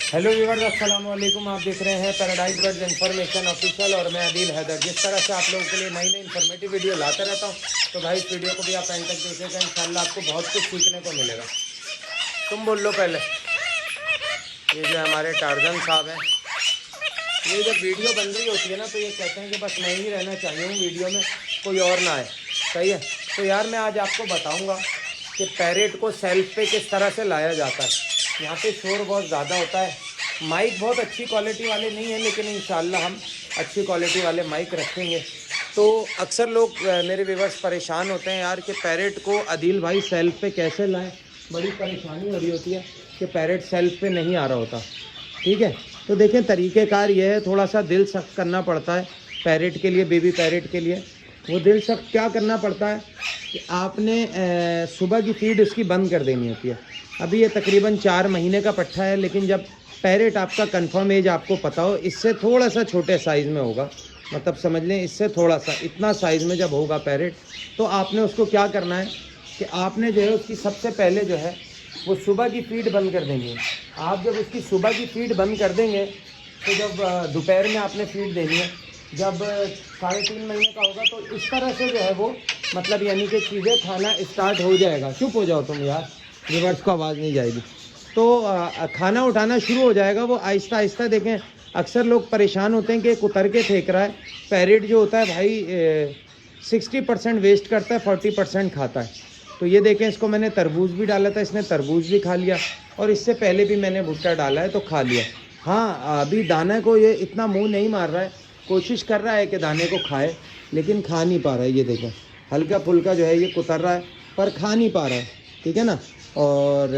Hello viewers, अस्सलाम वालेकुम। आप देख रहे हैं पैराडाइज बर्ड्स इन्फॉर्मेशन ऑफिशियल और मैं आदिल हैदर। जिस तरह से आप लोगों के लिए नई नई इन्फॉर्मेटिव वीडियो लाता रहता हूं, तो भाई इस वीडियो को भी आप एंड तक देखिएगा। इंशाल्लाह आपको बहुत कुछ सीखने को मिलेगा। तुम बोल लो पहले। ये जो हमारे टार्जन साहब हैं, ये जब वीडियो बन रही होती है ना, तो ये कहते हैं कि बस मैं ही रहना चाहिए हूँ वीडियो में, कोई और ना आए। सही है। तो यार मैं आज आपको बताऊँगा कि पैरेट को सेल्फ पे किस तरह से लाया जाता है। यहाँ पे शोर बहुत ज़्यादा होता है। माइक बहुत अच्छी क्वालिटी वाले नहीं हैं, लेकिन इंशाल्लाह हम अच्छी क्वालिटी वाले माइक रखेंगे। तो अक्सर लोग मेरे व्यूअर्स परेशान होते हैं यार कि पैरेट को आदिल भाई सेल्फ पे कैसे लाएं। बड़ी परेशानी हो रही होती है कि पैरेट सेल्फ पे नहीं आ रहा होता। ठीक है, तो देखें तरीक़ेकार ये है, थोड़ा सा दिल सख्त करना पड़ता है पैरेट के लिए, बेबी पैरेट के लिए। वो दिल सख्त क्या करना पड़ता है कि आपने सुबह की फीड उसकी बंद कर देनी होती है। अभी ये तकरीबन 4 महीने का पट्ठा है, लेकिन जब पैरेट आपका कंफर्म एज आपको पता हो, इससे थोड़ा सा छोटे साइज़ में होगा, मतलब समझ लें इससे थोड़ा सा इतना साइज़ में जब होगा पैरेट, तो आपने उसको क्या करना है कि आपने जो है उसकी सबसे पहले जो है वो सुबह की फीड बंद कर देंगे। आप जब उसकी सुबह की फीड बंद कर देंगे, तो जब दोपहर में आपने फीड देनी है, जब 3.5 महीने का होगा, तो इस तरह से जो है वो मतलब यानी कि चीज़ें खाना स्टार्ट हो जाएगा। चुप हो जाओ तुम यार, रिवर्स को आवाज़ नहीं जाएगी। तो खाना उठाना शुरू हो जाएगा वो आहिस्ता आहिस्ता। देखें अक्सर लोग परेशान होते हैं कि कुतर के फेंक रहा है। पैरेट जो होता है भाई 60% वेस्ट करता है, 40% खाता है। तो ये देखें, इसको मैंने तरबूज भी डाला था, इसने तरबूज भी खा लिया, और इससे पहले भी मैंने भुट्टा डाला है तो खा लिया। हाँ, अभी दाना को ये इतना मुँह नहीं मार रहा है, कोशिश कर रहा है कि दाने को खाए, लेकिन खा नहीं पा रहा है। ये देखें हल्का फुल्का जो है ये कुतर रहा है, पर खा नहीं पा रहा है। ठीक है ना। और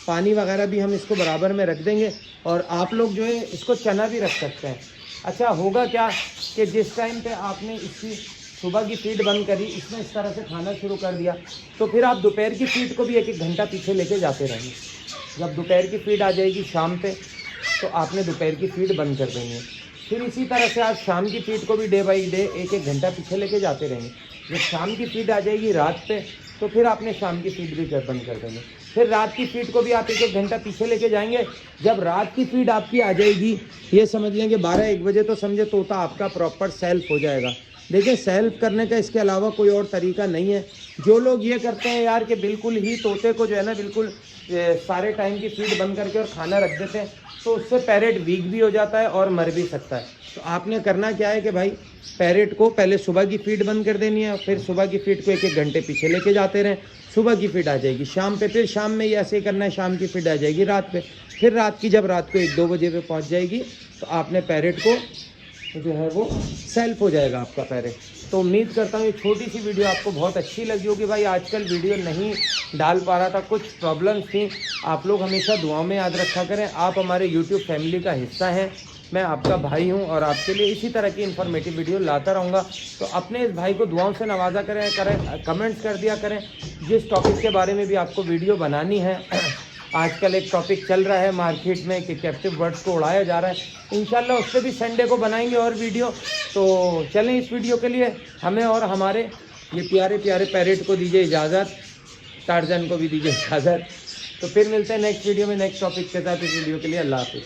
पानी वगैरह भी हम इसको बराबर में रख देंगे, और आप लोग जो है इसको चना भी रख सकते हैं। अच्छा होगा क्या कि जिस टाइम पे आपने इसकी सुबह की फीड बंद करी, इसने इस तरह से खाना शुरू कर दिया, तो फिर आप दोपहर की फीड को भी 1-1 घंटा पीछे लेके जाते रहेंगे। जब दोपहर की फीड आ जाएगी शाम पे, तो आपने दोपहर की फीड बंद कर देनी है। फिर इसी तरह से आप शाम की फीड को भी डे बाई डे 1-1 घंटा पीछे लेके जाते रहेंगे। जब शाम की फीड आ जाएगी रात पे, तो फिर आपने शाम की फीड भी बंद कर देंगे। फिर रात की फीड को भी आप 1-1 घंटा पीछे लेके जाएंगे। जब रात की फीड आपकी आ जाएगी, ये समझ लेंगे 12-1 बजे, तो समझे तोता आपका प्रॉपर सेल्फ हो जाएगा। देखिए सेल्फ करने का इसके अलावा कोई और तरीका नहीं है। जो लोग ये करते हैं यार कि बिल्कुल ही तोते को जो है ना बिल्कुल सारे टाइम की फीड बंद करके और खाना रख देते हैं, तो उससे पैरेट वीक भी हो जाता है और मर भी सकता है। तो आपने करना क्या है कि भाई पैरेट को पहले सुबह की फीड बंद कर देनी है, फिर सुबह की फीड को 1-1 घंटे पीछे लेके जाते रहें। सुबह की फीड आ जाएगी शाम पे, फिर शाम में ये ऐसे ही करना है, शाम की फीड आ जाएगी रात पे, फिर रात की जब रात को 1-2 बजे पे पहुंच जाएगी, तो आपने पैरेट को जो है वो सेल्फ हो जाएगा आपका पैरेट। तो उम्मीद करता हूँ ये छोटी सी वीडियो आपको बहुत अच्छी लगी होगी। भाई आजकल वीडियो नहीं डाल पा रहा था, कुछ प्रॉब्लम्स थी। आप लोग हमेशा दुआओं में याद रखा करें। आप हमारे यूट्यूब फैमिली का हिस्सा हैं, मैं आपका भाई हूं, और आपके लिए इसी तरह की इन्फॉर्मेटिव वीडियो लाता रहूँगा। तो अपने इस भाई को दुआओं से नवाजा करें, कमेंट्स कर दिया करें जिस टॉपिक के बारे में भी आपको वीडियो बनानी है। आजकल एक टॉपिक चल रहा है मार्केट में कि कैप्टिव बर्ड्स को उड़ाया जा रहा है। इंशाल्लाह उस पर भी संडे को बनाएंगे और वीडियो। तो चलें, इस वीडियो के लिए हमें और हमारे ये प्यारे प्यारे पैरेट को दीजिए इजाज़त, टार्जन को भी दीजिए इजाज़त। तो फिर मिलते हैं नेक्स्ट वीडियो में नेक्स्ट टॉपिक के साथ। इस वीडियो के लिए अल्लाह हाफ़िज़।